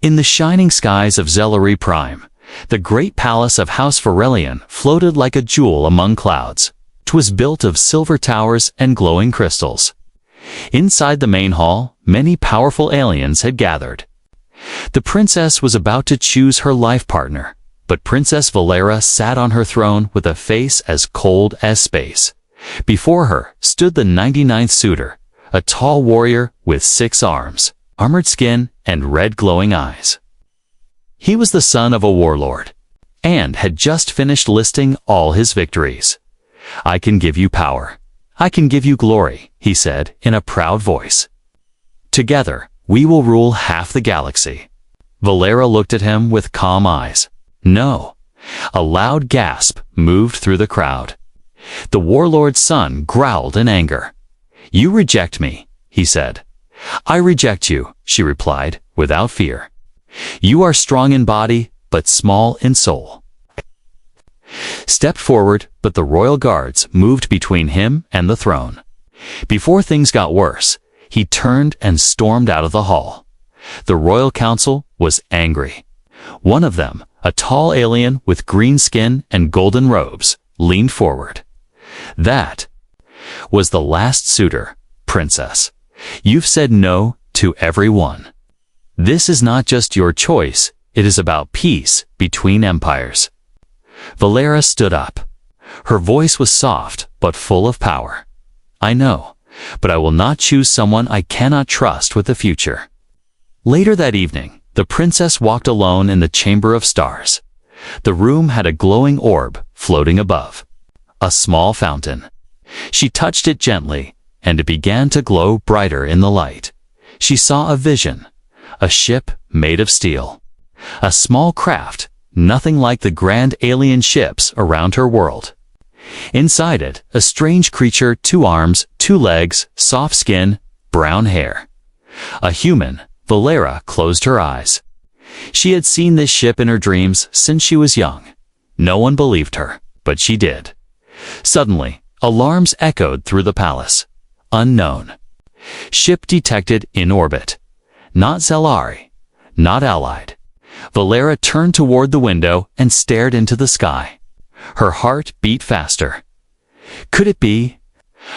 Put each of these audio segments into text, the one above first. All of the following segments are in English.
In the shining skies of Zelari Prime, the great palace of House Varelian floated like a jewel among clouds. 'Twas built of silver towers and glowing crystals. Inside the main hall, many powerful aliens had gathered. The princess was about to choose her life partner, but Princess Valera sat on her throne with a face as cold as space. Before her stood the 99th suitor, a tall warrior with 6 arms, armored skin, and red glowing eyes. He was the son of a warlord, and had just finished listing all his victories. "I can give you power. I can give you glory," he said in a proud voice. "Together, we will rule half the galaxy." Valera looked at him with calm eyes. "No." A loud gasp moved through the crowd. The warlord's son growled in anger. "You reject me," he said. "I reject you," she replied, without fear. "You are strong in body, but small in soul." Stepped forward, but the royal guards moved between him and the throne. Before things got worse, he turned and stormed out of the hall. The royal council was angry. One of them, a tall alien with green skin and golden robes, leaned forward. "That was the last suitor, princess. You've said no to everyone. This is not just your choice, it is about peace between empires." Valera stood up. Her voice was soft but full of power. "I know, but I will not choose someone I cannot trust with the future." Later that evening, the princess walked alone in the Chamber of Stars. The room had a glowing orb floating above, a small fountain. She touched it gently, and it began to glow brighter in the light. She saw a vision, a ship made of steel, a small craft, nothing like the grand alien ships around her world. Inside it, a strange creature, 2 arms, 2 legs, soft skin, brown hair. A human. Valera closed her eyes. She had seen this ship in her dreams since she was young. No one believed her, but she did. Suddenly, alarms echoed through the palace. Unknown. Ship detected in orbit. Not Zelari. Not allied. Valera turned toward the window and stared into the sky. Her heart beat faster. Could it be?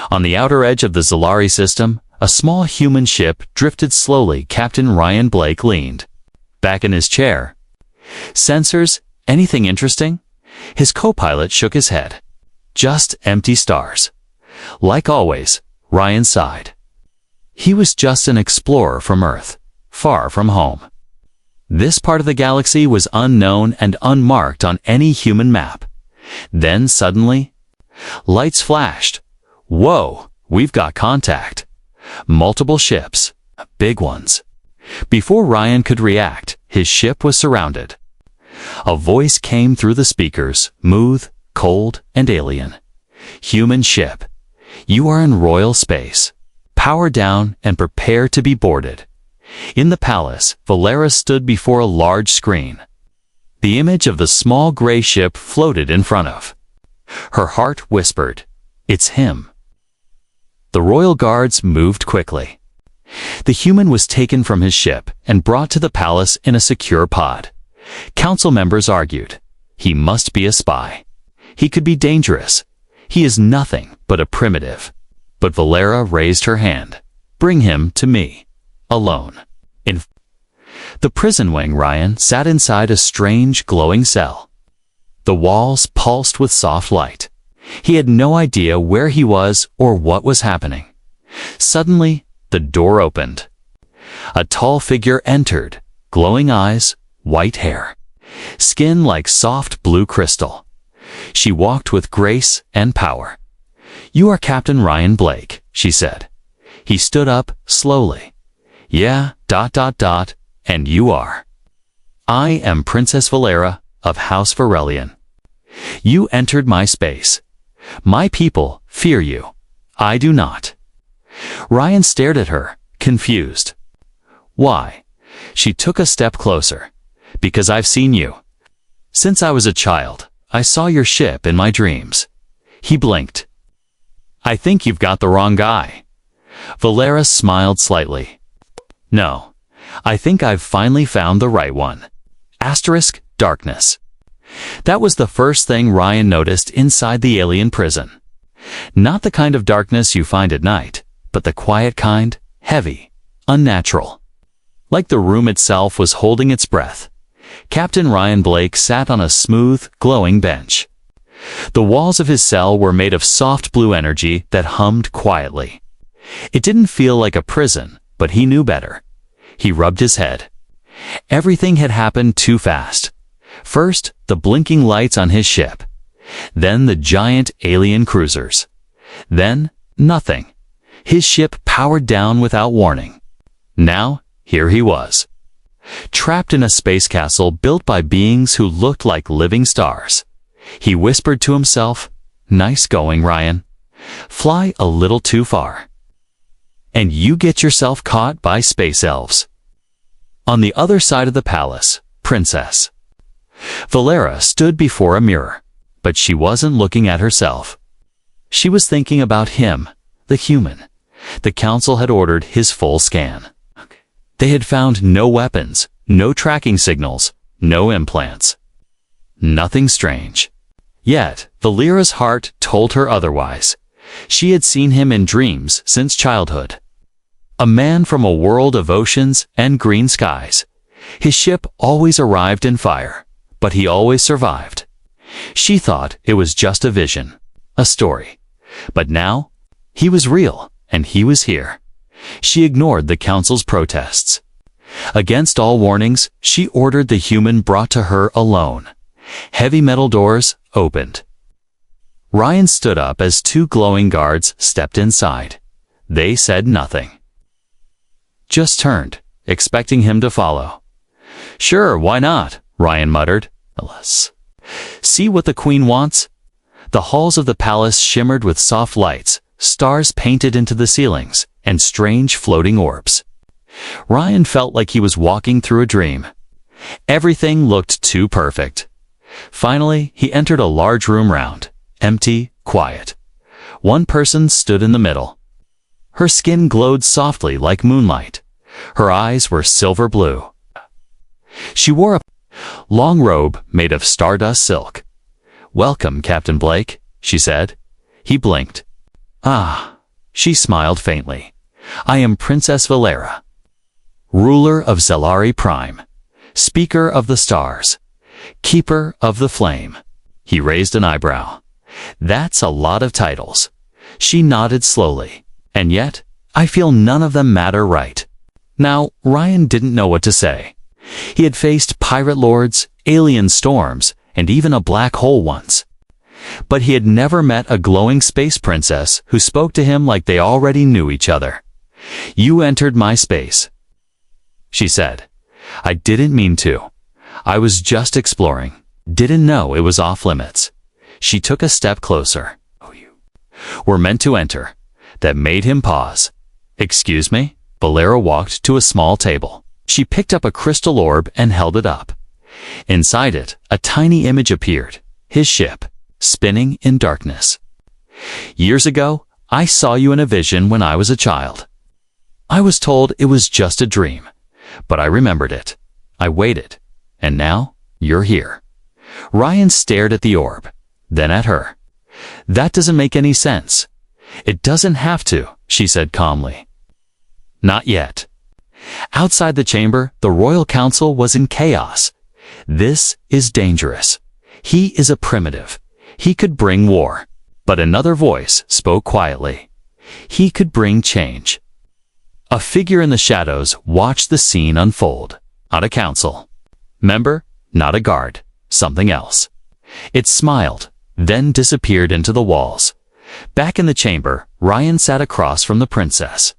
On the outer edge of the Zelari system, a small human ship drifted slowly. Captain Ryan Blake leaned back in his chair. "Sensors? Anything interesting?" His co-pilot shook his head. "Just empty stars." Like always, Ryan sighed. He was just an explorer from Earth, far from home. This part of the galaxy was unknown and unmarked on any human map. Then suddenly, lights flashed. "Whoa, we've got contact." Multiple ships, big ones. Before Ryan could react, his ship was surrounded. A voice came through the speakers, smooth, cold, and alien. "Human ship, you are in royal space. Power down and prepare to be boarded." In the palace, Valera stood before a large screen. The image of the small gray ship floated in front of. Her heart whispered, "It's him." The royal guards moved quickly. The human was taken from his ship and brought to the palace in a secure pod. Council members argued, "He must be a spy. He could be dangerous. He is nothing but a primitive." But Valera raised her hand. "Bring him to me. Alone." In the prison wing, Ryan sat inside a strange, glowing cell. The walls pulsed with soft light. He had no idea where he was or what was happening. Suddenly, the door opened. A tall figure entered, glowing eyes, white hair, skin like soft blue crystal. She walked with grace and power. "You are Captain Ryan Blake," she said. He stood up slowly. "Yeah, ... and you are?" "I am Princess Valera of House Varelian. You entered my space. My people fear you. I do not." Ryan stared at her, confused. "Why?" She took a step closer. "Because I've seen you. Since I was a child, I saw your ship in my dreams." He blinked. "I think you've got the wrong guy." Valera smiled slightly. "No, I think I've finally found the right one. Asterisk, darkness. That was the first thing Ryan noticed inside the alien prison. Not the kind of darkness you find at night, but the quiet kind, heavy, unnatural. Like the room itself was holding its breath. Captain Ryan Blake sat on a smooth, glowing bench. The walls of his cell were made of soft blue energy that hummed quietly. It didn't feel like a prison, but he knew better. He rubbed his head. Everything had happened too fast. First, the blinking lights on his ship. Then the giant alien cruisers. Then, nothing. His ship powered down without warning. Now, here he was. Trapped in a space castle built by beings who looked like living stars. He whispered to himself, "Nice going, Ryan. Fly a little too far. And you get yourself caught by space elves." On the other side of the palace, Princess Valera stood before a mirror, but she wasn't looking at herself. She was thinking about him, the human. The council had ordered his full scan. They had found no weapons, no tracking signals, no implants. Nothing strange. Yet, Valera's heart told her otherwise. She had seen him in dreams since childhood. A man from a world of oceans and green skies. His ship always arrived in fire, but he always survived. She thought it was just a vision, a story. But now, he was real, and he was here. She ignored the council's protests. Against all warnings, she ordered the human brought to her alone. Heavy metal doors opened. Ryan stood up as two glowing guards stepped inside. They said nothing. Just turned, expecting him to follow. "Sure, why not?" Ryan muttered. "Alas. See what the queen wants?" The halls of the palace shimmered with soft lights, stars painted into the ceilings, and strange floating orbs. Ryan felt like he was walking through a dream. Everything looked too perfect. Finally, he entered a large room round, empty, quiet. One person stood in the middle. Her skin glowed softly like moonlight. Her eyes were silver blue. She wore a long robe made of stardust silk. "Welcome, Captain Blake," she said. He blinked. "Ah," she smiled faintly. "I am Princess Valera, ruler of Zelari Prime, speaker of the stars, keeper of the flame." He raised an eyebrow. "That's a lot of titles." She nodded slowly. "And yet, I feel none of them matter right." Now, Ryan didn't know what to say. He had faced pirate lords, alien storms, and even a black hole once. But he had never met a glowing space princess who spoke to him like they already knew each other. "You entered my space," she said. "I didn't mean to. I was just exploring. Didn't know it was off limits." She took a step closer. "Oh, you were meant to enter." That made him pause. "Excuse me?" Valera walked to a small table. She picked up a crystal orb and held it up. Inside it, a tiny image appeared. His ship, spinning in darkness. "Years ago, I saw you in a vision when I was a child. I was told it was just a dream, but I remembered it. I waited, and now you're here." Ryan stared at the orb, then at her. "That doesn't make any sense." "It doesn't have to," she said calmly. "Not yet." Outside the chamber, the royal council was in chaos. "This is dangerous. He is a primitive. He could bring war." But another voice spoke quietly. "He could bring change." A figure in the shadows watched the scene unfold. Not a council member, not a guard, something else. It smiled, then disappeared into the walls. Back in the chamber, Ryan sat across from the princess.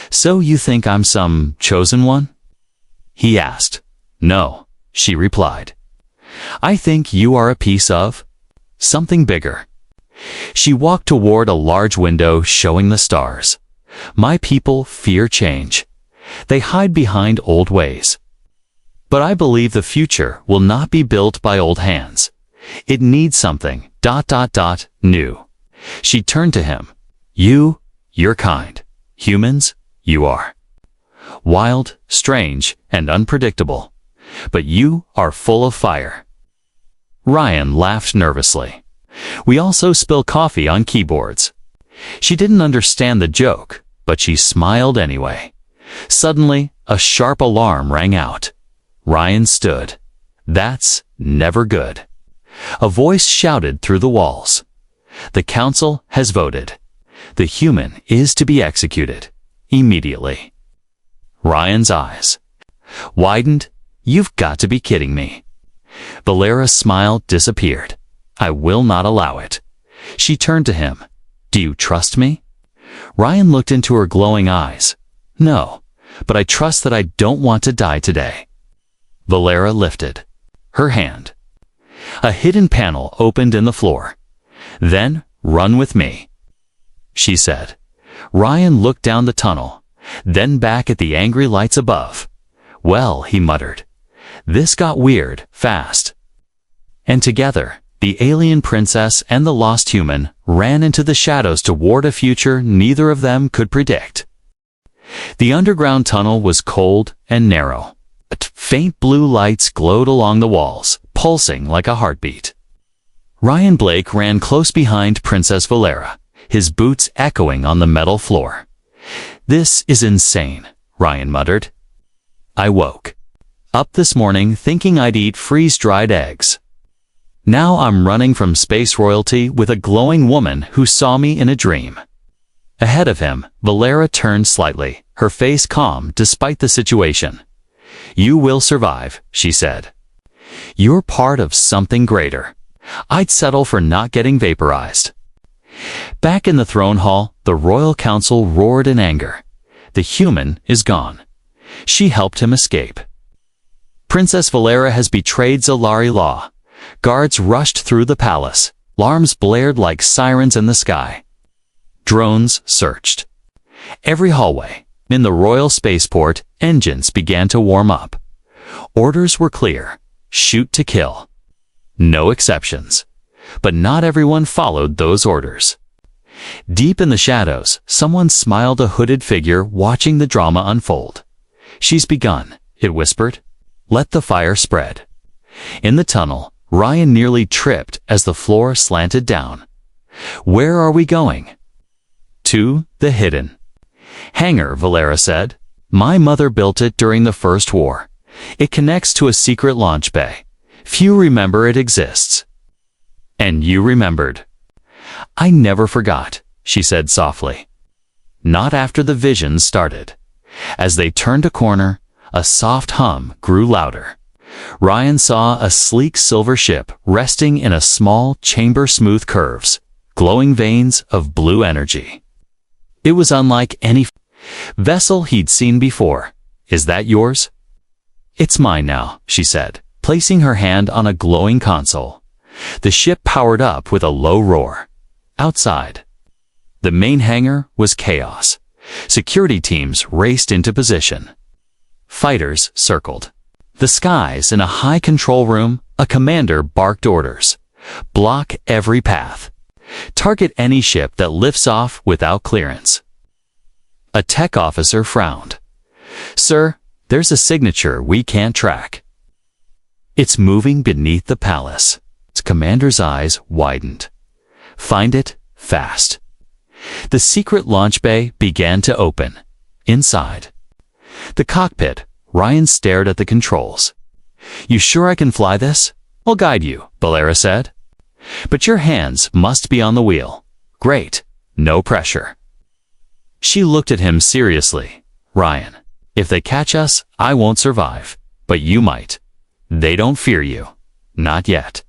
"So you think I'm some chosen one?" he asked. "No," she replied. "I think you are a piece of something bigger." She walked toward a large window showing the stars. "My people fear change. They hide behind old ways. But I believe the future will not be built by old hands. It needs something, new." She turned to him. "You're kind. Humans, you are." Wild, strange, and unpredictable. But you are full of fire. Ryan laughed nervously. We also spill coffee on keyboards. She didn't understand the joke, but she smiled anyway. Suddenly, a sharp alarm rang out. Ryan stood. That's never good. A voice shouted through the walls. The council has voted. The human is to be executed. Immediately. Ryan's eyes widened. You've got to be kidding me. Valera's smile disappeared. I will not allow it. She turned to him. Do you trust me? Ryan looked into her glowing eyes. No, but I trust that I don't want to die today. Valera lifted her hand. A hidden panel opened in the floor. Then, run with me, she said. Ryan looked down the tunnel, then back at the angry lights above. Well, he muttered. This got weird, fast. And together, the alien princess and the lost human ran into the shadows toward a future neither of them could predict. The underground tunnel was cold and narrow. Faint blue lights glowed along the walls, pulsing like a heartbeat. Ryan Blake ran close behind Princess Valera, his boots echoing on the metal floor. This is insane, Ryan muttered. I woke up this morning thinking I'd eat freeze-dried eggs. Now I'm running from space royalty with a glowing woman who saw me in a dream. Ahead of him, Valera turned slightly, her face calm despite the situation. You will survive, she said. You're part of something greater. I'd settle for not getting vaporized. Back in the throne hall, the royal council roared in anger. The human is gone. She helped him escape. Princess Valera has betrayed Zalari law. Guards rushed through the palace. Alarms blared like sirens in the sky. Drones searched every hallway. In the royal spaceport, engines began to warm up. Orders were clear. Shoot to kill. No exceptions. But not everyone followed those orders. Deep in the shadows, someone smiled, a hooded figure watching the drama unfold. She's begun, it whispered. Let the fire spread. In the tunnel, Ryan nearly tripped as the floor slanted down. Where are we going? To the hidden hangar, Valera said. My mother built it during the First War. It connects to a secret launch bay. Few remember it exists. And you remembered. I never forgot, she said softly. Not after the vision started. As they turned a corner, a soft hum grew louder. Ryan saw a sleek silver ship resting in a small chamber, smooth curves, glowing veins of blue energy. It was unlike any vessel he'd seen before. Is that yours? It's mine now, she said, placing her hand on a glowing console. The ship powered up with a low roar. Outside, the main hangar was chaos. Security teams raced into position. Fighters circled the skies. In a high control room, a commander barked orders. Block every path. Target any ship that lifts off without clearance. A tech officer frowned. Sir, there's a signature we can't track. It's moving beneath the palace. Its commander's eyes widened. Find it fast. The secret launch bay began to open. Inside the cockpit, Ryan stared at the controls. You sure I can fly this? I'll guide you, Valera said. But your hands must be on the wheel. Great. No pressure. She looked at him seriously. Ryan, if they catch us, I won't survive. But you might. They don't fear you. Not yet.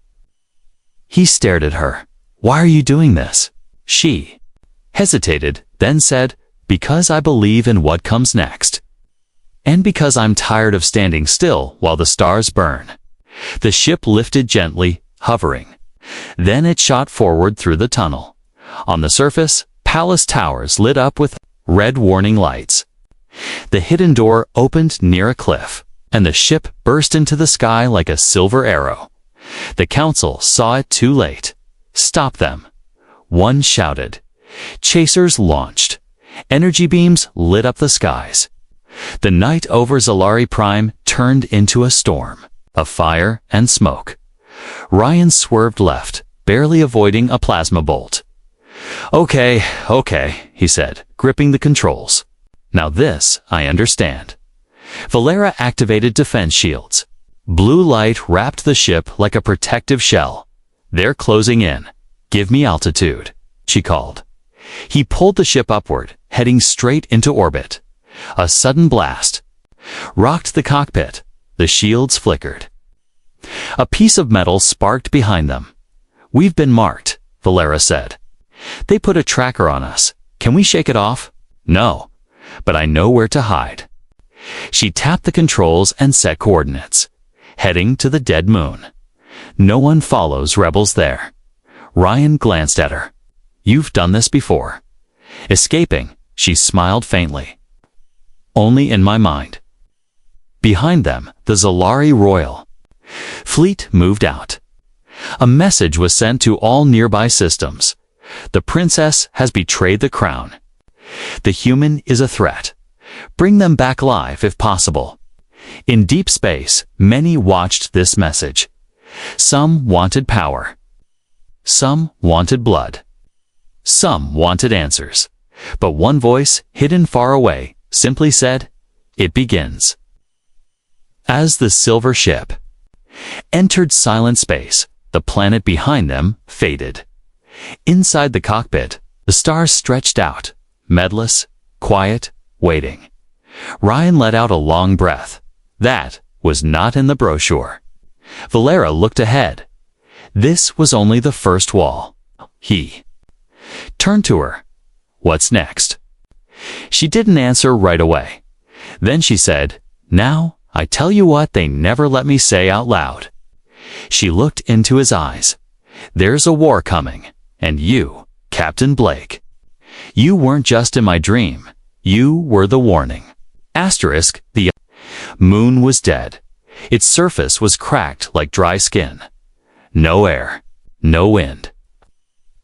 He stared at her. Why are you doing this? She hesitated, then said, because I believe in what comes next. And because I'm tired of standing still while the stars burn. The ship lifted gently, hovering. Then it shot forward through the tunnel. On the surface, palace towers lit up with red warning lights. The hidden door opened near a cliff, and the ship burst into the sky like a silver arrow. The council saw it too late. Stop them. One shouted. Chasers launched. Energy beams lit up the skies. The night over Zalari Prime turned into a storm of fire and smoke. Ryan swerved left, barely avoiding a plasma bolt. Okay, he said, gripping the controls. Now this, I understand. Valera activated defense shields. Blue light wrapped the ship like a protective shell. They're closing in. Give me altitude, she called. He pulled the ship upward, heading straight into orbit. A sudden blast rocked the cockpit. The shields flickered. A piece of metal sparked behind them. We've been marked, Valera said. They put a tracker on us. Can we shake it off? No, but I know where to hide. She tapped the controls and set coordinates. Heading to the dead moon. No one follows rebels there. Ryan glanced at her. You've done this before. Escaping, she smiled faintly. Only in my mind. Behind them, the Zalari Royal fleet moved out. A message was sent to all nearby systems. The princess has betrayed the crown. The human is a threat. Bring them back alive if possible. In deep space, many watched this message. Some wanted power. Some wanted blood. Some wanted answers. But one voice, hidden far away, simply said, "It begins." As the silver ship entered silent space, the planet behind them faded. Inside the cockpit, the stars stretched out, medless, quiet, waiting. Ryan let out a long breath. That was not in the brochure. Valera looked ahead. This was only the first wall. He turned to her. What's next? She didn't answer right away. Then she said, "Now, I tell you what they never let me say out loud." She looked into his eyes. "There's a war coming, and you, Captain Blake. You weren't just in my dream. You were the warning." Asterisk, the moon was dead. Its surface was cracked like dry skin. No air, no wind.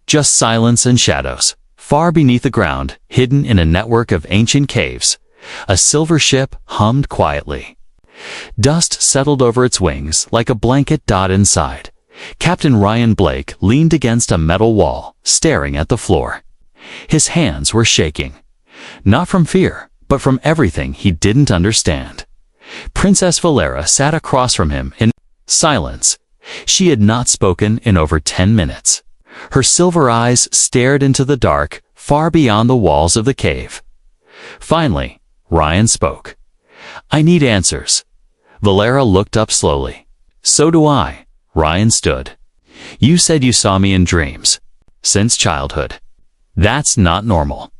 Just silence and shadows. Far beneath the ground, hidden in a network of ancient caves, a silver ship hummed quietly. Dust settled over its wings like a blanket dot inside. Captain Ryan Blake leaned against a metal wall, staring at the floor. His hands were shaking. Not from fear, but from everything he didn't understand. Princess Valera sat across from him in silence. She had not spoken in over 10 minutes. Her silver eyes stared into the dark, far beyond the walls of the cave. Finally, Ryan spoke. "I need answers." Valera looked up slowly. "So do I." Ryan stood. "You said you saw me in dreams. Since childhood. That's not normal."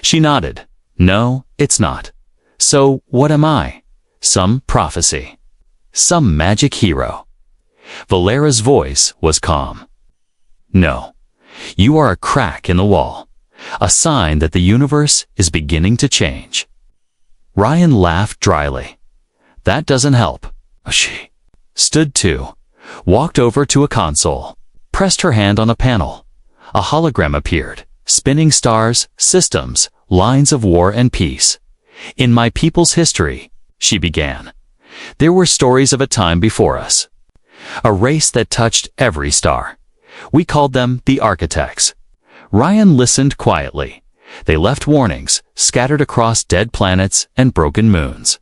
She nodded. "No, it's not. So, what am I? Some prophecy. Some magic hero." Valera's voice was calm. "No. You are a crack in the wall. A sign that the universe is beginning to change." Ryan laughed dryly. "That doesn't help." She stood too, walked over to a console, pressed her hand on a panel. A hologram appeared, spinning stars, systems, lines of war and peace. "In my people's history," she began, "there were stories of a time before us. A race that touched every star. We called them the Architects." Ryan listened quietly. They left warnings, scattered across dead planets and broken moons.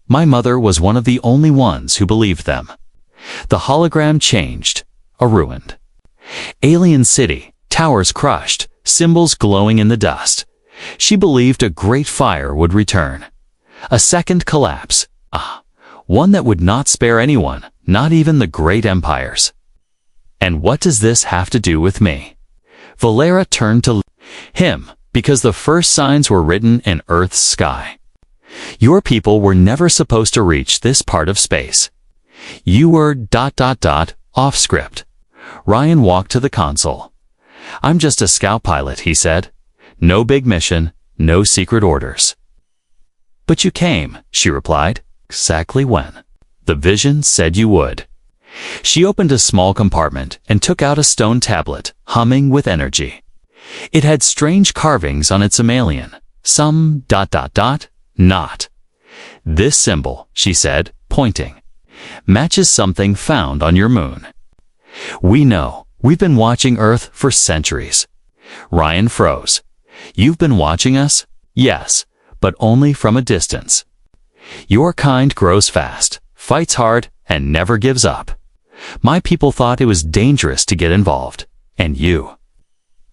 My mother was one of the only ones who believed them. The hologram changed, a ruined alien city, towers crushed, symbols glowing in the dust. She believed a great fire would return. A second collapse, one that would not spare anyone, not even the great empires. "And what does this have to do with me?" Valera turned to him, "Because the first signs were written in Earth's sky. Your people were never supposed to reach this part of space. You were ... off script." Ryan walked to the console. "I'm just a scout pilot," he said. "No big mission, no secret orders." "But you came," she replied. "Exactly when? The vision said you would." She opened a small compartment and took out a stone tablet, humming with energy. It had strange carvings on its mammalian. Some ... Not. This symbol, she said, pointing, matches something found on your moon. We know. We've been watching Earth for centuries. Ryan froze. You've been watching us? Yes, but only from a distance. Your kind grows fast, fights hard, and never gives up. My people thought it was dangerous to get involved. And you.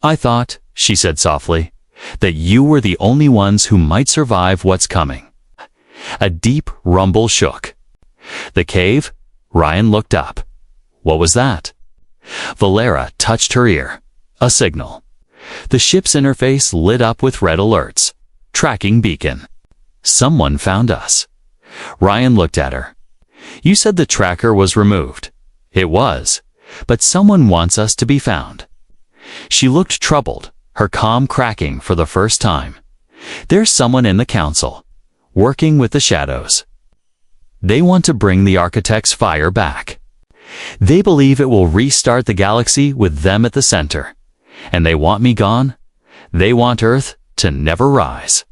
I thought, she said softly, that you were the only ones who might survive what's coming. A deep rumble shook. The cave? Ryan looked up. What was that? Valera touched her ear. A signal. The ship's interface lit up with red alerts. Tracking beacon. Someone found us. Ryan looked at her. You said the tracker was removed. It was, but someone wants us to be found. She looked troubled, her calm cracking for the first time. There's someone in the council, working with the shadows. They want to bring the architect's fire back. They believe it will restart the galaxy with them at the center. And they want me gone. They want Earth to never rise.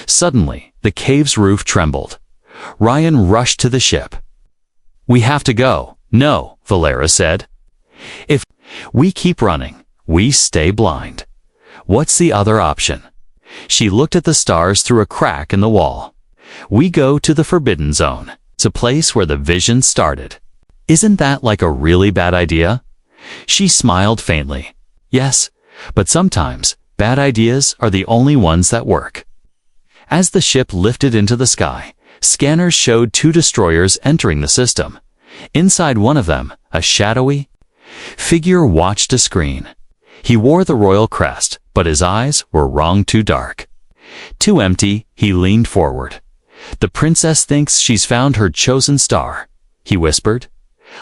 Suddenly, the cave's roof trembled. Ryan rushed to the ship. We have to go. No, Valera said. If we keep running, we stay blind. What's the other option? She looked at the stars through a crack in the wall. We go to the Forbidden Zone. It's a place where the vision started. Isn't that like a really bad idea? She smiled faintly. Yes, but sometimes bad ideas are the only ones that work. As the ship lifted into the sky, scanners showed 2 destroyers entering the system. Inside one of them, a shadowy figure watched a screen. He wore the royal crest, but his eyes were wrong too dark. Too empty, he leaned forward. The princess thinks she's found her chosen star, he whispered.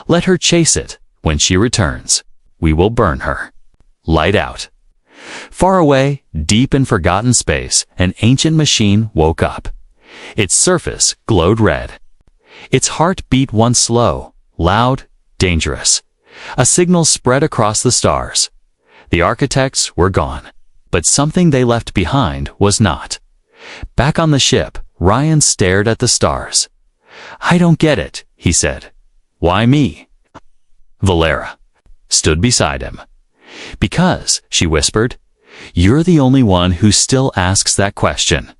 Let her chase it. When she returns, we will burn her. Light out. Far away, deep in forgotten space, an ancient machine woke up. Its surface glowed red. Its heart beat once slow, loud, dangerous. A signal spread across the stars. The architects were gone, but something they left behind was not. Back on the ship, Ryan stared at the stars. I don't get it, he said. Why me? Valera stood beside him. Because, she whispered, you're the only one who still asks that question.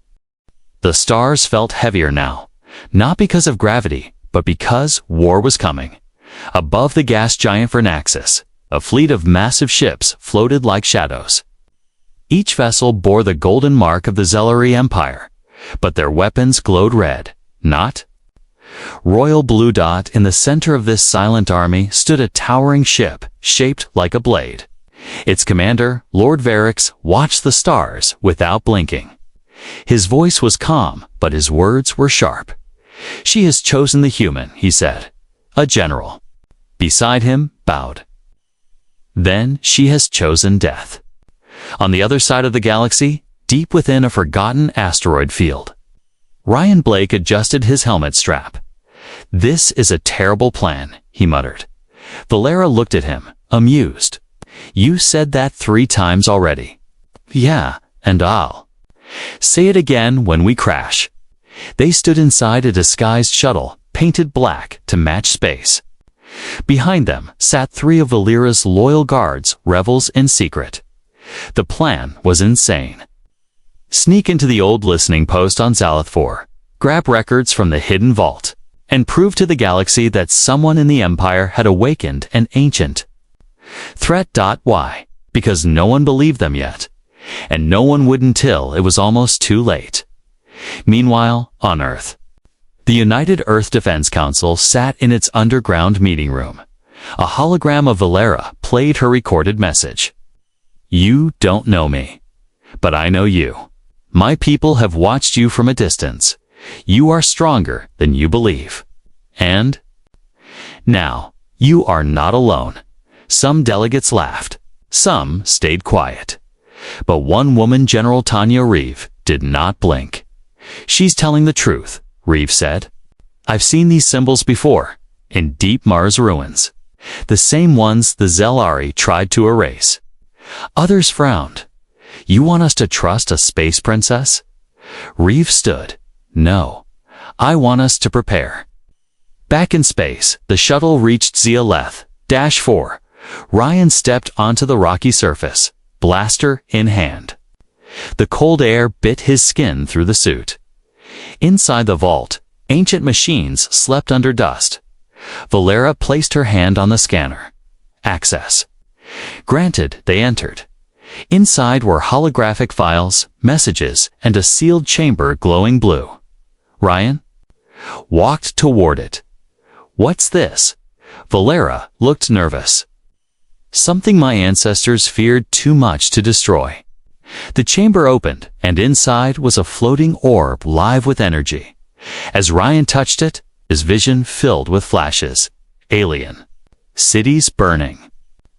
The stars felt heavier now, not because of gravity, but because war was coming. Above the gas giant Vernaxis, a fleet of massive ships floated like shadows. Each vessel bore the golden mark of the Zellery Empire, but their weapons glowed red, not. Royal blue dot in the center of this silent army stood a towering ship shaped like a blade. Its commander, Lord Varix, watched the stars without blinking. His voice was calm, but his words were sharp. She has chosen the human, he said. A general. Beside him, bowed. Then she has chosen death. On the other side of the galaxy, deep within a forgotten asteroid field. Ryan Blake adjusted his helmet strap. This is a terrible plan, he muttered. Valera looked at him, amused. You said that 3 times already. Yeah, and I'll say it again when we crash. They stood inside a disguised shuttle, painted black to match space. Behind them sat 3 of Valera's loyal guards, rebels in secret. The plan was insane. Sneak into the old listening post on Zalith 4, grab records from the hidden vault, and prove to the galaxy that someone in the Empire had awakened an ancient threat. Why? Because no one believed them yet, and no one would until it was almost too late. Meanwhile, on Earth, the United Earth Defense Council sat in its underground meeting room. A hologram of Valera played her recorded message. You don't know me, but I know you. My people have watched you from a distance. You are stronger than you believe. And now, you are not alone. Some delegates laughed. Some stayed quiet. But one woman, General Tanya Reeve, did not blink. She's telling the truth, Reeve said. I've seen these symbols before, in deep Mars ruins. The same ones the Zelari tried to erase. Others frowned. You want us to trust a space princess? Reeve stood. No. I want us to prepare. Back in space, the shuttle reached Zia-4. Ryan stepped onto the rocky surface, blaster in hand. The cold air bit his skin through the suit. Inside the vault, ancient machines slept under dust. Valera placed her hand on the scanner. Access. Granted, they entered. Inside were holographic files, messages, and a sealed chamber glowing blue. Ryan walked toward it. What's this? Valera looked nervous. Something my ancestors feared too much to destroy. The chamber opened, and inside was a floating orb live with energy. As Ryan touched it, his vision filled with flashes. Alien. Cities burning.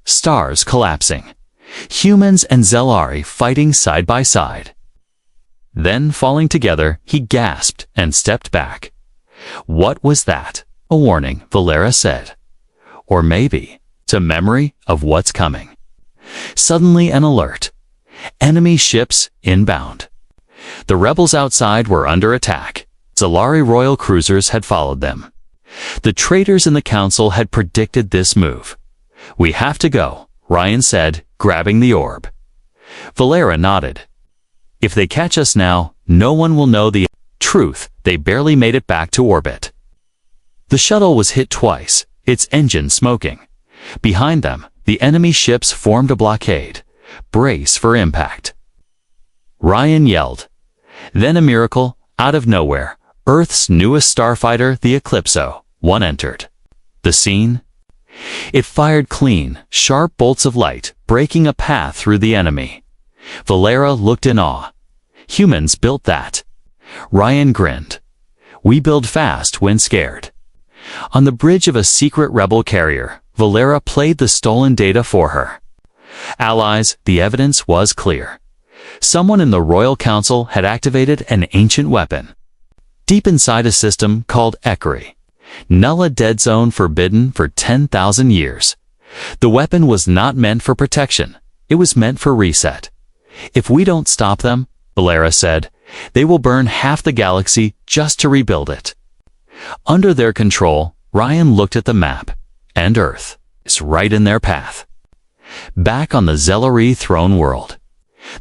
Stars collapsing. Humans and Zelari fighting side by side. Then, falling together, he gasped and stepped back. What was that? A warning, Valera said. Or maybe, it's a memory of what's coming. Suddenly an alert. Enemy ships inbound. The rebels outside were under attack. Zelari royal cruisers had followed them. The traitors in the council had predicted this move. We have to go, Ryan said, grabbing the orb. Valera nodded. If they catch us now, no one will know the truth. They barely made it back to orbit. The shuttle was hit twice, its engine smoking. Behind them, the enemy ships formed a blockade. Brace for impact. Ryan yelled. Then a miracle, out of nowhere, Earth's newest starfighter, the Eclipso-1 entered. The scene? It fired clean, sharp bolts of light, breaking a path through the enemy. Valera looked in awe. Humans built that. Ryan grinned. We build fast when scared. On the bridge of a secret rebel carrier, Valera played the stolen data for her. Allies, the evidence was clear. Someone in the Royal Council had activated an ancient weapon. Deep inside a system called Ekari. Nulla dead zone forbidden for 10,000 years. The weapon was not meant for protection. It was meant for reset. If we don't stop them, Valera said, they will burn half the galaxy just to rebuild it. Under their control, Ryan looked at the map, and Earth is right in their path. Back on the Zelari throne world,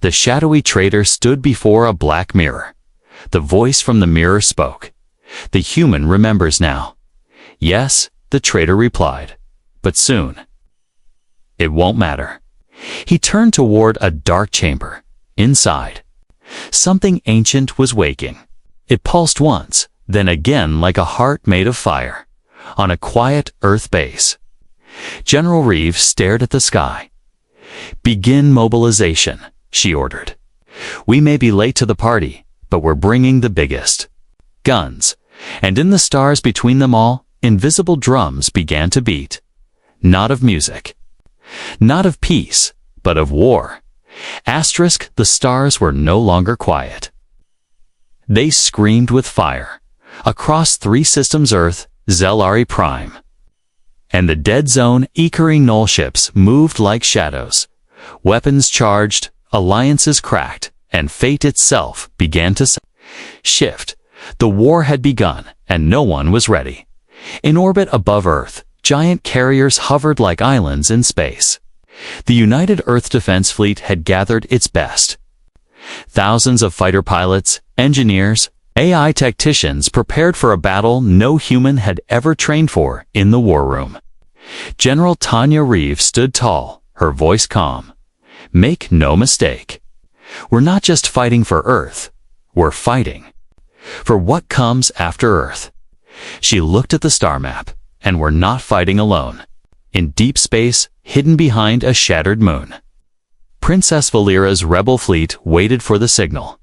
the shadowy traitor stood before a black mirror. The voice from the mirror spoke. The human remembers now. Yes, the traitor replied, but soon. It won't matter. He turned toward a dark chamber. Inside, something ancient was waking. It pulsed once, then again like a heart made of fire, on a quiet Earth base. General Reeves stared at the sky. Begin mobilization, she ordered. We may be late to the party, but we're bringing the biggest. Guns. And in the stars between them all, invisible drums began to beat. Not of music. Not of peace, but of war. Asterisk, the stars were no longer quiet. They screamed with fire. Across 3 systems Earth, Zelari Prime. And the dead zone Ekari Null ships moved like shadows. Weapons charged, alliances cracked, and fate itself began to shift. The war had begun, and no one was ready. In orbit above Earth, giant carriers hovered like islands in space. The United Earth Defense Fleet had gathered its best. Thousands of fighter pilots, engineers, AI tacticians prepared for a battle no human had ever trained for in the war room. General Tanya Reeves stood tall, her voice calm. Make no mistake. We're not just fighting for Earth. We're fighting for what comes after Earth. She looked at the star map, and we're not fighting alone. In deep space, hidden behind a shattered moon. Princess Valera's rebel fleet waited for the signal.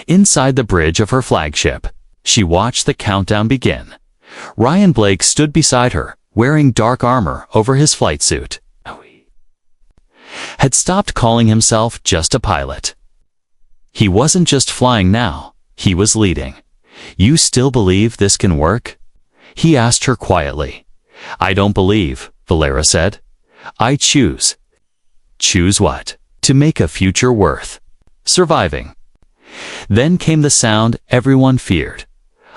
Inside the bridge of her flagship, she watched the countdown begin. Ryan Blake stood beside her, wearing dark armor over his flight suit. Had stopped calling himself just a pilot. He wasn't just flying now, he was leading. You still believe this can work? He asked her quietly. I don't believe, Valera said. I choose. Choose what? To make a future worth surviving. Then came the sound everyone feared,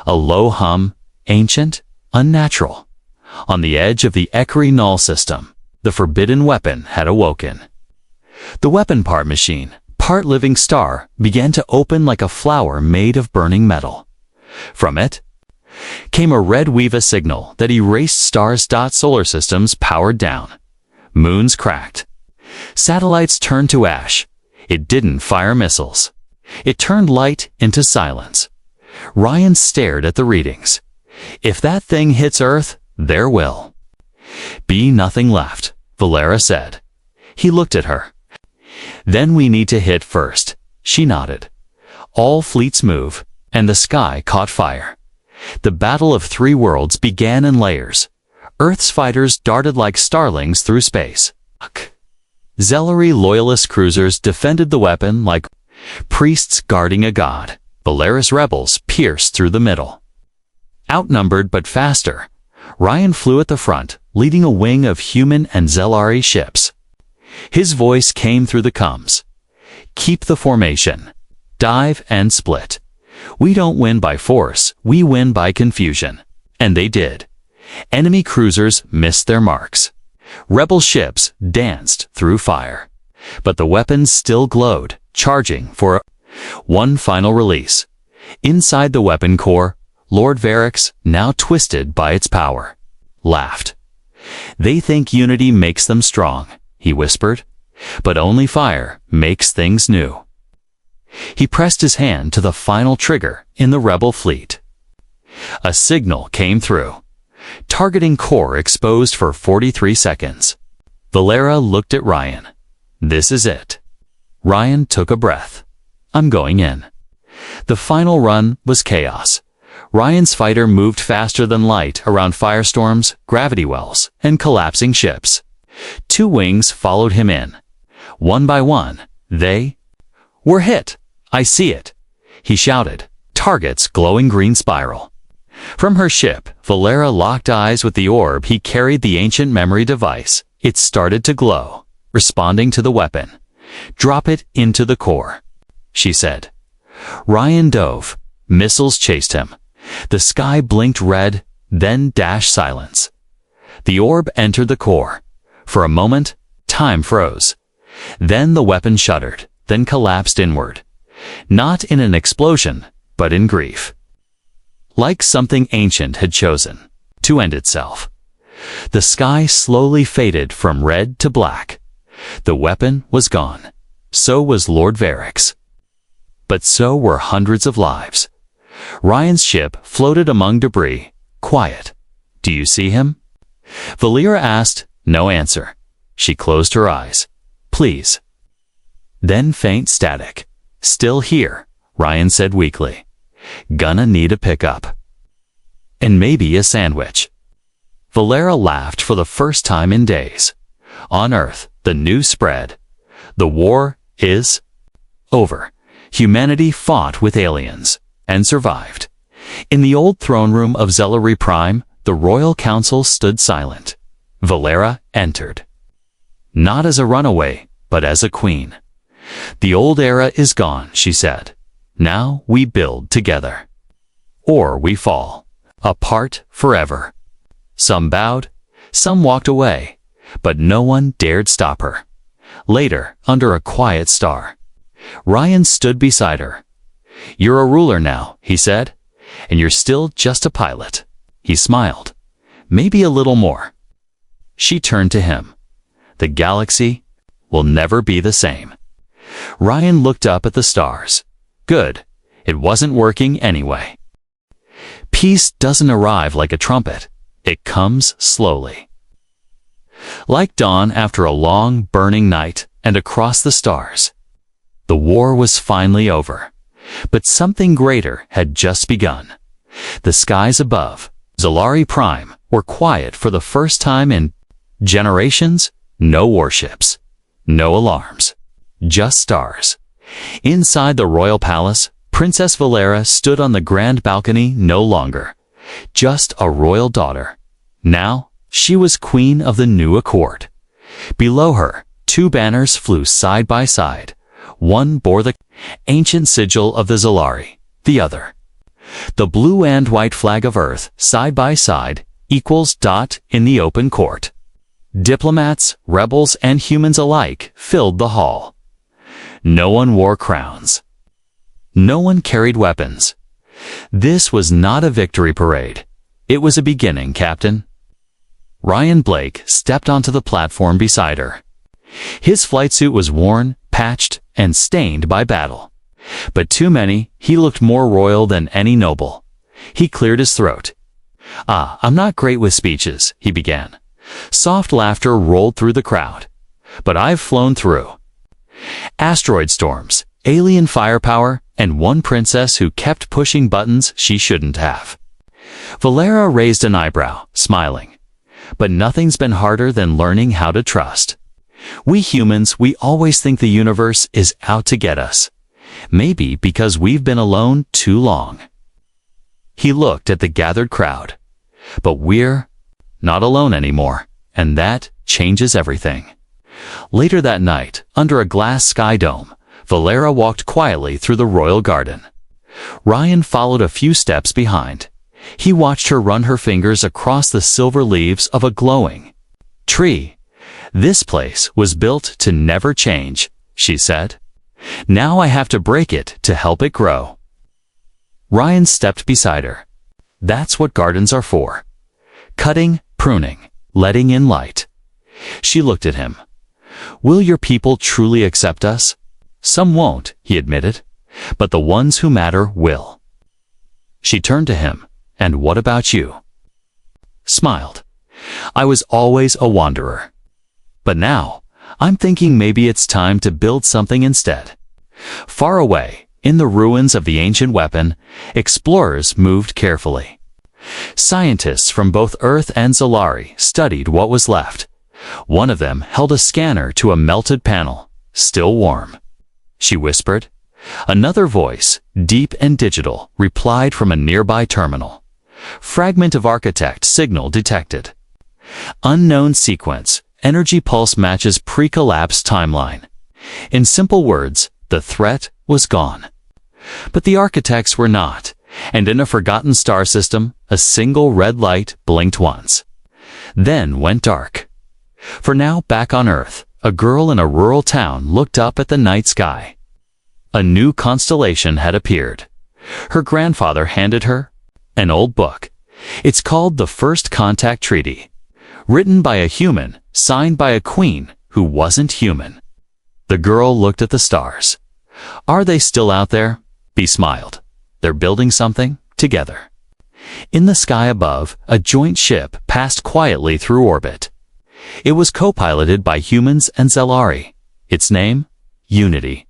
A low hum, ancient, unnatural. On the edge of the Ekri null system, the forbidden weapon had awoken. The weapon part machine, part living star, began to open like a flower made of burning metal. From it came a red Weava signal that erased stars. Solar systems powered down. Moons cracked. Satellites turned to ash. It didn't fire missiles. It turned light into silence. Ryan stared at the readings. If that thing hits Earth, there will be nothing left, Valera said. He looked at her. Then we need to hit first. She nodded. All fleets move, and the sky caught fire. The battle of three worlds began in layers. Earth's fighters darted like starlings through space. Zellery loyalist cruisers defended the weapon like priests guarding a god. Valera's rebels pierced through the middle. Outnumbered but faster, Ryan flew at the front, leading a wing of human and Zelari ships. His voice came through the comms. Keep the formation. Dive and split. We don't win by force, we win by confusion. And they did. Enemy cruisers missed their marks. Rebel ships danced through fire. But the weapons still glowed, charging for one final release. Inside the weapon core, Lord Varix, now twisted by its power, laughed. They think unity makes them strong, he whispered. But only fire makes things new. He pressed his hand to the final trigger in the rebel fleet. A signal came through. Targeting core exposed for 43 seconds. Valera looked at Ryan. This is it. Ryan took a breath. I'm going in. The final run was chaos. Ryan's fighter moved faster than light around firestorms, gravity wells, and collapsing ships. Two wings followed him in. One by one, they were hit. I see it, he shouted. Target's glowing green spiral. From her ship, Valera locked eyes with the orb he carried, the ancient memory device. It started to glow, responding to the weapon. Drop it into the core, she said. Ryan dove. Missiles chased him. The sky blinked red, then dashed silence. The orb entered the core. For a moment, time froze. Then the weapon shuddered, then collapsed inward. Not in an explosion, but in grief. Like something ancient had chosen to end itself. The sky slowly faded from red to black. The weapon was gone. So was Lord Varix. But so were hundreds of lives. Ryan's ship floated among debris, quiet. Do you see him? Valera asked. No answer. She closed her eyes. Please. Then faint static. Still here, Ryan said weakly. Gonna need a pickup. And maybe a sandwich. Valera laughed for the first time in days. On Earth, the news spread. The war is over. Humanity fought with aliens and survived. In the old throne room of Zellery Prime, the Royal Council stood silent. Valera entered. Not as a runaway, but as a queen. The old era is gone, she said. Now we build together. Or we fall, apart forever. Some bowed, some walked away, but no one dared stop her. Later, under a quiet star, Ryan stood beside her. You're a ruler now, he said, and you're still just a pilot. He smiled. Maybe a little more. She turned to him. The galaxy will never be the same. Ryan looked up at the stars. Good. It wasn't working anyway. Peace doesn't arrive like a trumpet. It comes slowly. Like dawn after a long, burning night and across the stars. The war was finally over. But something greater had just begun. The skies above, Zellery Prime, were quiet for the first time in generations. No warships. No alarms. Just stars. Inside the royal palace, Princess Valera stood on the grand balcony, no longer just a royal daughter. Now, she was queen of the new accord. Below her, two banners flew side by side. One bore the ancient sigil of the Zelari, the other The blue and white flag of Earth, side by side, equals ... in the open court. Diplomats, rebels, and humans alike filled the hall. No one wore crowns. No one carried weapons. This was not a victory parade. It was a beginning, Captain. Ryan Blake stepped onto the platform beside her. His flight suit was worn, patched, and stained by battle. But to many, he looked more royal than any noble. He cleared his throat. I'm not great with speeches, he began. Soft laughter rolled through the crowd. But I've flown through asteroid storms, alien firepower, and one princess who kept pushing buttons she shouldn't have. Valera raised an eyebrow, smiling. But nothing's been harder than learning how to trust. We humans, we always think the universe is out to get us. Maybe because we've been alone too long. He looked at the gathered crowd. But we're not alone anymore, and that changes everything. Later that night, under a glass sky dome, Valera walked quietly through the royal garden. Ryan followed a few steps behind. He watched her run her fingers across the silver leaves of a glowing tree. This place was built to never change, she said. Now I have to break it to help it grow. Ryan stepped beside her. That's what gardens are for. Cutting, pruning, letting in light. She looked at him. Will your people truly accept us? Some won't, he admitted, but the ones who matter will. She turned to him. And what about you? Smiled. I was always a wanderer. But now, I'm thinking maybe it's time to build something instead. Far away, in the ruins of the ancient weapon, explorers moved carefully. Scientists from both Earth and Zalari studied what was left. One of them held a scanner to a melted panel, still warm. She whispered. Another voice, deep and digital, replied from a nearby terminal. Fragment of architect signal detected. Unknown sequence, energy pulse matches pre-collapse timeline. In simple words, the threat was gone. But the architects were not, and in a forgotten star system, a single red light blinked once. Then went dark. For now, back on Earth, a girl in a rural town looked up at the night sky. A new constellation had appeared. Her grandfather handed her an old book. It's called The First Contact Treaty. Written by a human, signed by a queen who wasn't human. The girl looked at the stars. Are they still out there? He smiled. They're building something together. In the sky above, a joint ship passed quietly through orbit. It was co-piloted by humans and Zalari. Its name? Unity.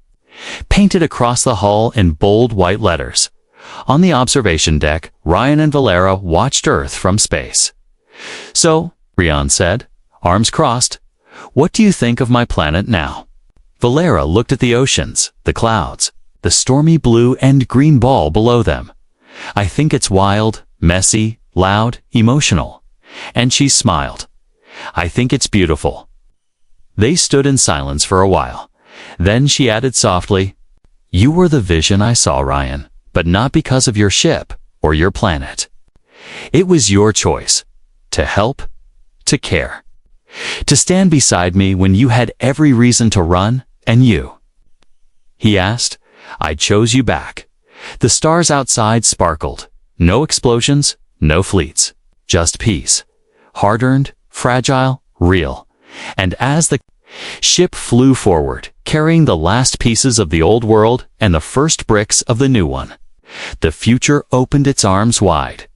Painted across the hull in bold white letters. On the observation deck, Ryan and Valera watched Earth from space. So, Ryan said, arms crossed, what do you think of my planet now? Valera looked at the oceans, the clouds, the stormy blue and green ball below them. I think it's wild, messy, loud, emotional. And she smiled. I think it's beautiful. They stood in silence for a while. Then she added softly, you were the vision I saw, Ryan, but not because of your ship or your planet. It was your choice. To help, to care. To stand beside me when you had every reason to run, and you. He asked, I chose you back. The stars outside sparkled. No explosions, no fleets. Just peace. Hard-earned, fragile, real. And as the ship flew forward, carrying the last pieces of the old world and the first bricks of the new one, the future opened its arms wide.